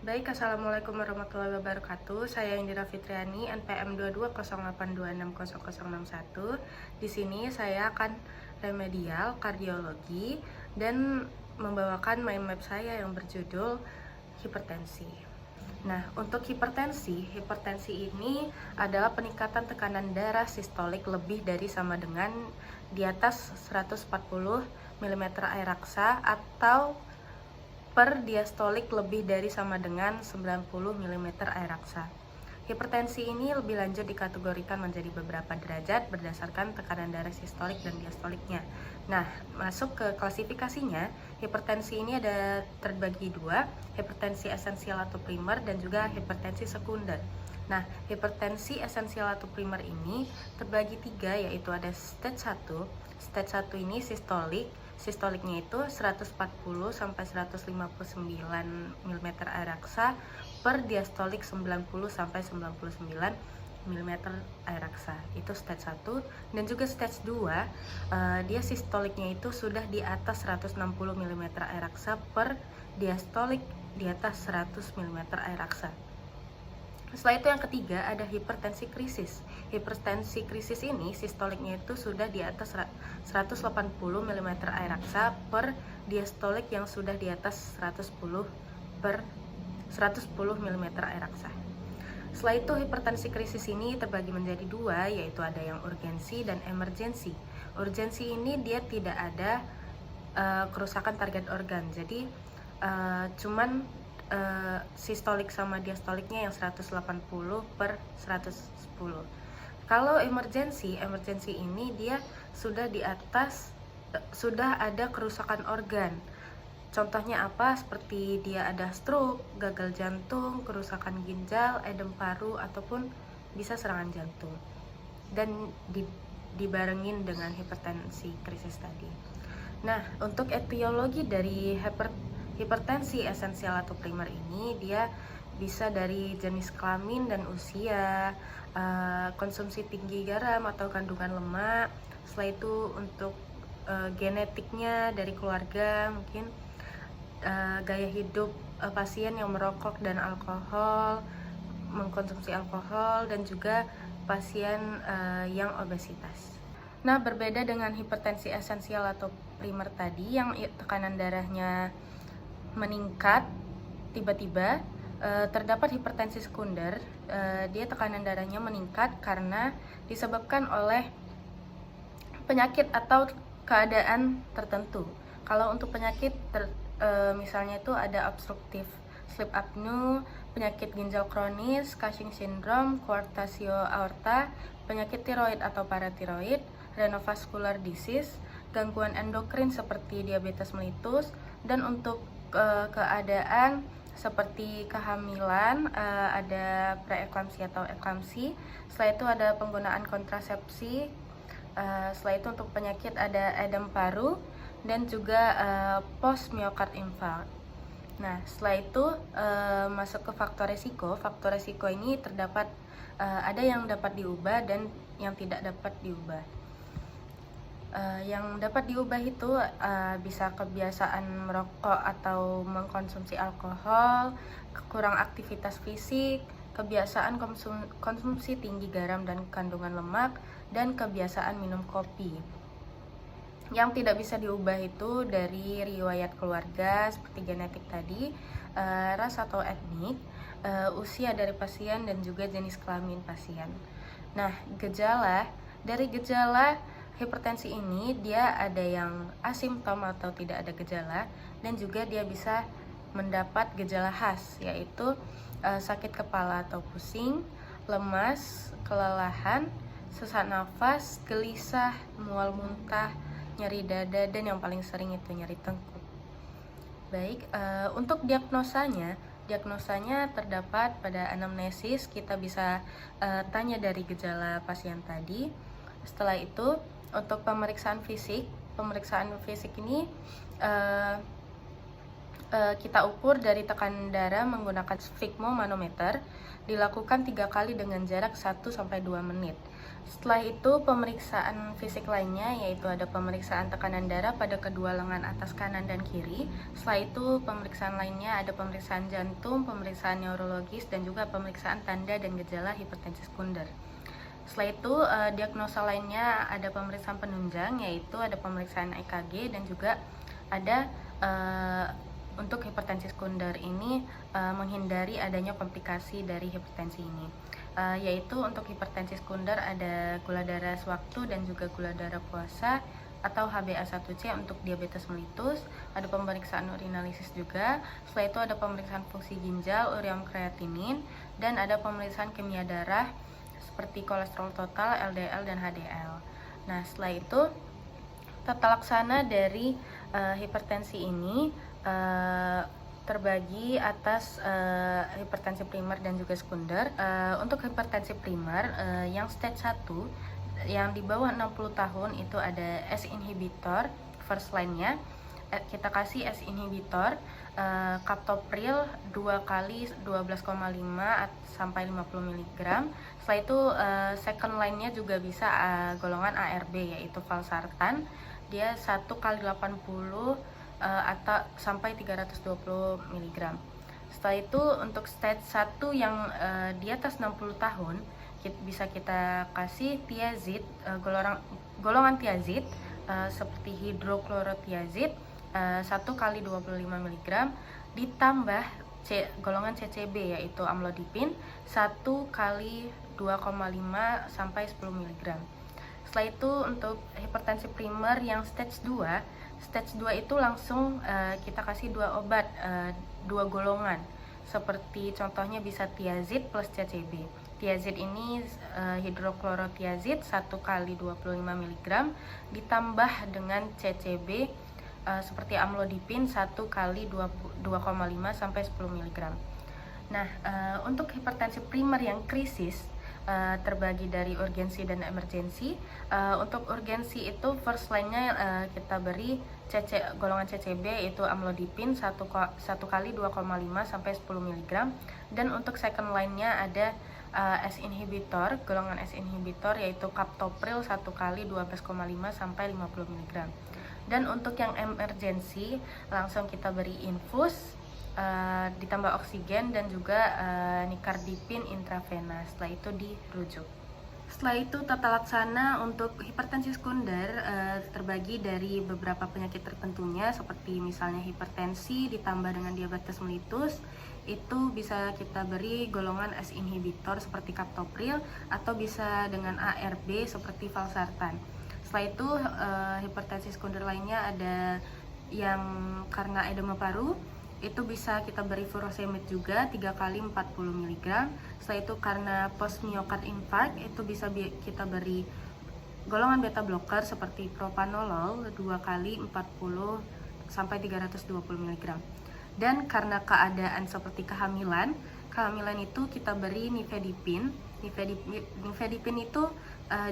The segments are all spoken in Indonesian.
Baik, Assalamualaikum warahmatullahi wabarakatuh. Saya Indira Fitriani, NPM 2208260061. Di sini saya akan remedial kardiologi dan membawakan mind map saya yang berjudul hipertensi. Nah, untuk hipertensi ini adalah peningkatan tekanan darah sistolik lebih dari sama dengan di atas 140 mm air raksa atau per diastolik lebih dari sama dengan 90 mm air raksa. Hipertensi ini lebih lanjut dikategorikan menjadi beberapa derajat berdasarkan tekanan darah sistolik dan diastoliknya. Nah, masuk ke klasifikasinya, hipertensi ini ada terbagi dua, hipertensi esensial atau primer dan juga hipertensi sekunder. Nah, hipertensi esensial atau primer ini terbagi tiga, yaitu ada stage 1. Stage 1 ini sistoliknya itu 140 sampai 159 mm air raksa per diastolik 90 sampai 99 mm air raksa. Itu stage 1. Dan juga stage 2, dia sistoliknya itu sudah di atas 160 mm air raksa per diastolik di atas 100 mm air raksa. Setelah itu yang ketiga ada hipertensi krisis. Hipertensi krisis ini sistoliknya itu sudah di atas 180 mm air raksa per diastolik yang sudah di atas 110 mm air raksa. Setelah itu hipertensi krisis ini terbagi menjadi dua, yaitu ada yang urgensi dan emergensi. Urgensi ini dia tidak ada kerusakan target organ, jadi cuman sistolik sama diastoliknya yang 180 per 110. Kalau emergensi ini dia sudah di atas, sudah ada kerusakan organ. Contohnya apa? Seperti dia ada stroke, gagal jantung, kerusakan ginjal, edem paru, ataupun bisa serangan jantung. Dan dibarengin dengan hipertensi krisis tadi. Nah, untuk etiologi dari hipertensi esensial atau primer ini dia bisa dari jenis kelamin dan usia, konsumsi tinggi garam atau kandungan lemak. Setelah itu untuk genetiknya dari keluarga, mungkin gaya hidup pasien yang merokok dan alkohol, mengkonsumsi alkohol, dan juga pasien yang obesitas. Nah, berbeda dengan hipertensi esensial atau primer tadi yang tekanan darahnya meningkat tiba-tiba, terdapat hipertensi sekunder. Dia tekanan darahnya meningkat karena disebabkan oleh penyakit atau keadaan tertentu. Kalau untuk penyakit misalnya itu ada obstruktif sleep apnea, penyakit ginjal kronis, Cushing syndrome, coarctatio aorta, penyakit tiroid atau paratiroid, renovascular disease, gangguan endokrin seperti diabetes mellitus, dan untuk keadaan seperti kehamilan ada preeklamsi atau eklamsi. Setelah itu ada penggunaan kontrasepsi. Setelah itu untuk penyakit ada edem paru dan juga post myocard infarct. Nah, setelah itu masuk ke faktor resiko. Faktor resiko ini terdapat ada yang dapat diubah dan yang tidak dapat diubah. Yang dapat diubah itu bisa kebiasaan merokok atau mengkonsumsi alkohol, kurang aktivitas fisik, kebiasaan konsumsi tinggi garam dan kandungan lemak, dan kebiasaan minum kopi. Yang tidak bisa diubah itu dari riwayat keluarga seperti genetik tadi, ras atau etnik, usia dari pasien, dan juga jenis kelamin pasien. Nah, dari gejala hipertensi ini dia ada yang asimptom atau tidak ada gejala, dan juga dia bisa mendapat gejala khas, yaitu sakit kepala atau pusing, lemas, kelelahan, sesak nafas, gelisah, mual muntah, nyeri dada, dan yang paling sering itu nyeri tengkuk. Baik, untuk diagnosanya terdapat pada anamnesis. Kita bisa tanya dari gejala pasien tadi. Setelah itu untuk pemeriksaan fisik ini kita ukur dari tekanan darah menggunakan sphygmomanometer, dilakukan 3 kali dengan jarak 1-2 menit. Setelah itu pemeriksaan fisik lainnya yaitu ada pemeriksaan tekanan darah pada kedua lengan atas kanan dan kiri. Setelah itu pemeriksaan lainnya ada pemeriksaan jantung, pemeriksaan neurologis, dan juga pemeriksaan tanda dan gejala hipertensi sekunder. Setelah itu diagnosa lainnya ada pemeriksaan penunjang yaitu ada pemeriksaan EKG dan juga ada untuk hipertensi sekunder ini menghindari adanya komplikasi dari hipertensi ini. Yaitu untuk hipertensi sekunder ada gula darah sewaktu dan juga gula darah puasa atau HbA1c untuk diabetes mellitus, ada pemeriksaan urinalisis juga. Setelah itu ada pemeriksaan fungsi ginjal, ureum kreatinin, dan ada pemeriksaan kimia darah seperti kolesterol total, LDL, dan HDL. Nah, setelah itu tata laksana dari hipertensi ini terbagi atas hipertensi primer dan juga sekunder. Untuk hipertensi primer yang stage 1 yang di bawah 60 tahun itu ada S inhibitor first line-nya. Kita kasih S inhibitor captopril 2 kali 12,5 sampai 50 mg. Setelah itu second line-nya juga bisa golongan ARB yaitu valsartan. Dia 1 kali 80 atau sampai 320 mg. Setelah itu untuk stage 1 yang di atas 60 tahun bisa kita kasih tiazid, golongan tiazid seperti hidroklorotiazid 1 kali 25 mg ditambah golongan CCB yaitu amlodipin 1 kali 2,5 sampai 10 mg. Setelah itu untuk hipertensi primer yang stage 2 itu langsung kita kasih 2 obat, 2 golongan. Seperti contohnya bisa tiazid plus CCB. Tiazid ini hidroklorotiazid 1 kali 25 mg ditambah dengan CCB seperti amlodipin 1 kali 2,5 sampai 10 mg. Nah, untuk hipertensi primer yang krisis terbagi dari urgensi dan emergensi. Untuk urgensi itu first line-nya kita beri golongan CCB yaitu amlodipin 1 kali 2,5 sampai 10 mg, dan untuk second line-nya ada S inhibitor, golongan S inhibitor yaitu captopril 1 kali 12,5 sampai 50 mg. Dan untuk yang emergensi langsung kita beri infus ditambah oksigen dan juga nikardipin intravena. Setelah itu dirujuk. Setelah itu tata laksana untuk hipertensi sekunder terbagi dari beberapa penyakit tertentunya seperti misalnya hipertensi ditambah dengan diabetes mellitus. Itu bisa kita beri golongan S inhibitor seperti captopril atau bisa dengan ARB seperti valsartan. Setelah itu hipertensi sekunder lainnya ada yang karena edema paru, itu bisa kita beri furosemid juga 3 kali 40 mg. Setelah itu karena post myocard infarct itu bisa kita beri golongan beta blocker seperti propanolol 2 kali 40 sampai 320 mg. Dan karena keadaan seperti kehamilan itu kita beri nifedipin. Nifedipin itu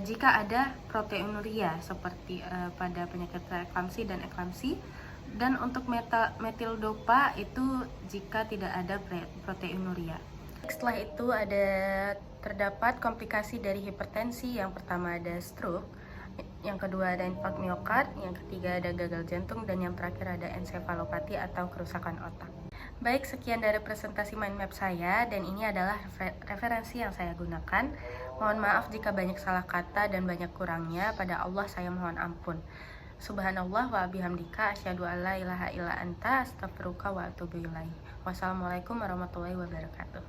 jika ada proteinuria seperti pada penyakit preeklamsi dan eklamsi. Dan untuk metildopa itu jika tidak ada proteinuria. Setelah itu terdapat komplikasi dari hipertensi. Yang pertama ada stroke, yang kedua ada infark miokard, yang ketiga ada gagal jantung, dan yang terakhir ada ensefalopati atau kerusakan otak. Baik, sekian dari presentasi mind map saya, dan ini adalah referensi yang saya gunakan. Mohon maaf jika banyak salah kata dan banyak kurangnya. Pada Allah saya mohon ampun. Subhanallah wa bihamdika asyhadu an la ilaha illa anta astaghfiruka wa atubu ilaik. Wassalamualaikum warahmatullahi wabarakatuh.